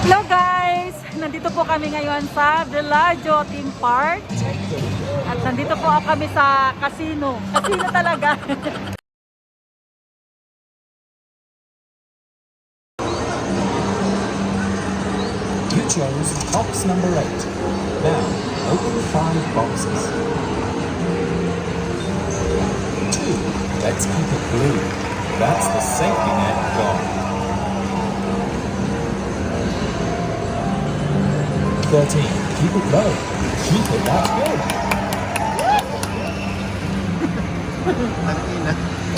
Hello guys! Nandito po kami ngayon sa Villaggio Theme Park. At nandito po kami sa casino. Casino talaga. You chose box number 8. Now, open 5 boxes. 2. Let's keep it blue. That's the safety net gone. 13. Keep it low. Keep it that good.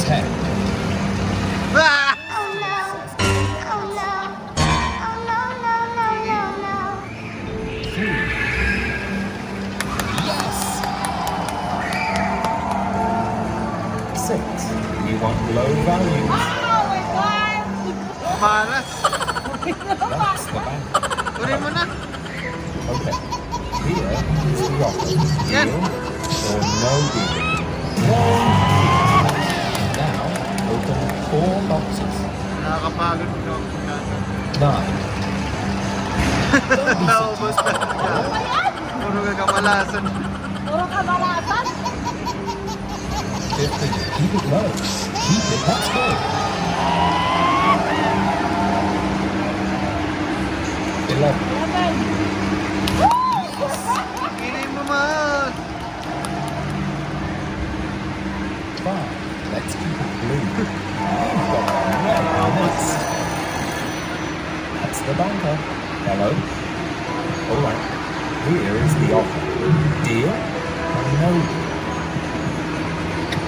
10. Yes! 6. We want low values. Malas. That's the bank. Kunin mo na. Okay. Here is the offer. Yes. Deal or no deal. Now, open 4 boxes. Nakakapagod ko. 9. Naubos na. Puro kakamalasan. Puro kabalasan. 15. Keep it low. Keep it. That's good. 11. Kinin mo man. 5. Let's keep it blue. You've got a red nest. That's the banker. Hello. All right. Here is the offer. Deal or no deal?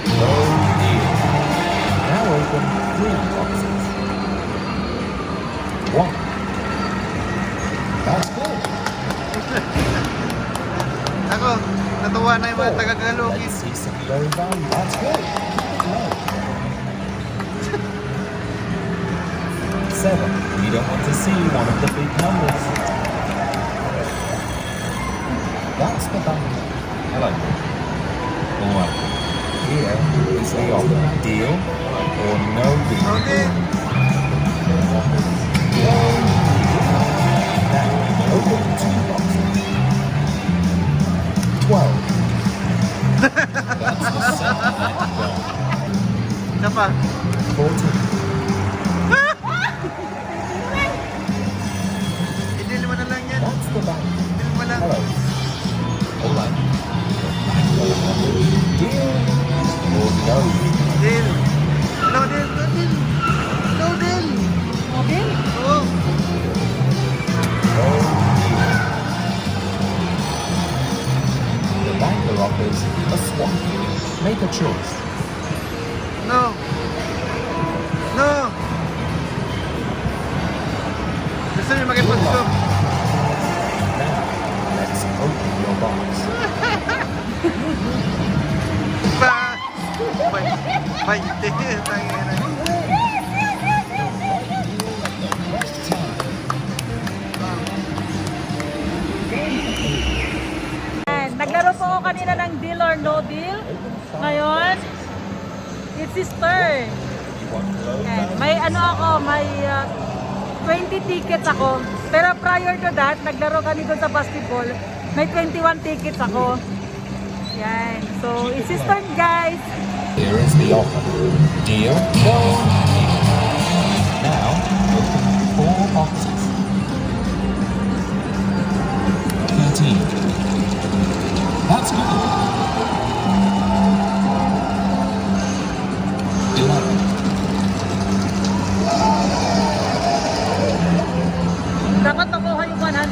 No deal. Now open 3 boxes. 1. That's good. Ako, natuwa na yung mga taga-Galugis. Let's see some low value. That's good. Keep it low. 7. You don't want to see one of the big numbers. That's the banker. Hello. All right. Here is the offer. Deal or no deal? Okay. Now, open 2 boxes. 12. That's the second net gone. Isa pa. 14. Idil mo na lang yan. That's the banker. Idil mo lang. Hello. All right. Deal or no deal? Deal. No deal. No deal. No deal. Okay? Oo. No deal. The banker offers a swap. Make a choice. No. No. Gusto niyo makipag-stop? Now, let's open your box. Pa! 20. Tangina. And, naglaro po ako kanina ng deal or no deal. Ngayon, it's his turn. You want low And, value? may ano ako, may 20 tickets ako. Pero prior to that, naglaro kami doon sa basketball. May 21 tickets ako. Yan. So, it's his turn, guys. Here is the offer. Deal or deal? Now, open 4 boxes. 13. That's good. 11. Dapat makuha yung 100. 7.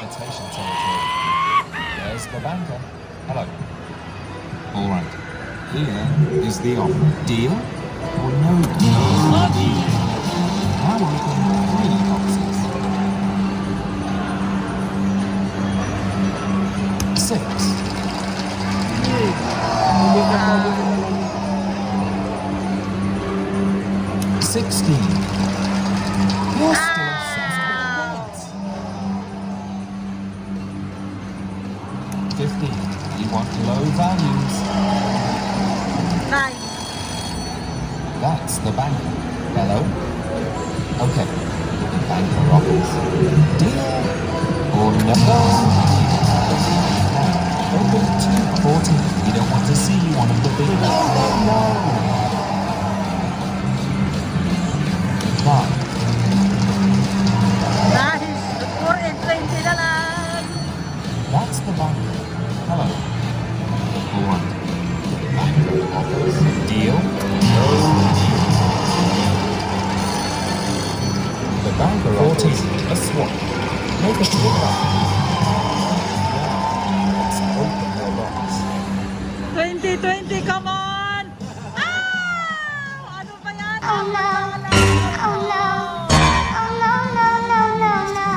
Invitation territory. There's the banker. Hello. All right. Here is the offer. Deal or no deal? Now open 3 boxes. 6. 16. You're still obsessed with words. 15. want low values. 9. That's the banker. Hello? Okay. Banker offers. Deal or no? Now, open 240. You don't want to see one of the big... No. 9. Nice! 4 and 20 na lang! That's the banker. Hello. 1. Banker offers. Deal? No deal. The banker offers a swap. Make a swap. Let's open the box. 2020, come on! Ah! Ano ba yan? Oh no! Oh no! Oh no, no, no, no, no!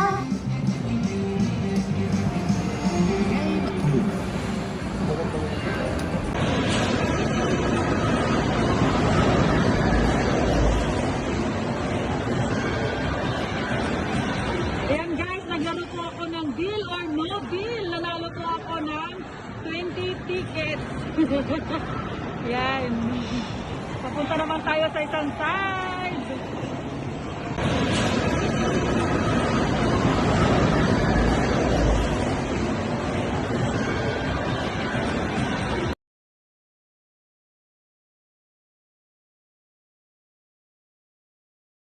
Ayan guys, naglaro po ako ng deal or no deal. Nanalo po ako ng 20 tickets. Yan. Papunta naman tayo sa isang side.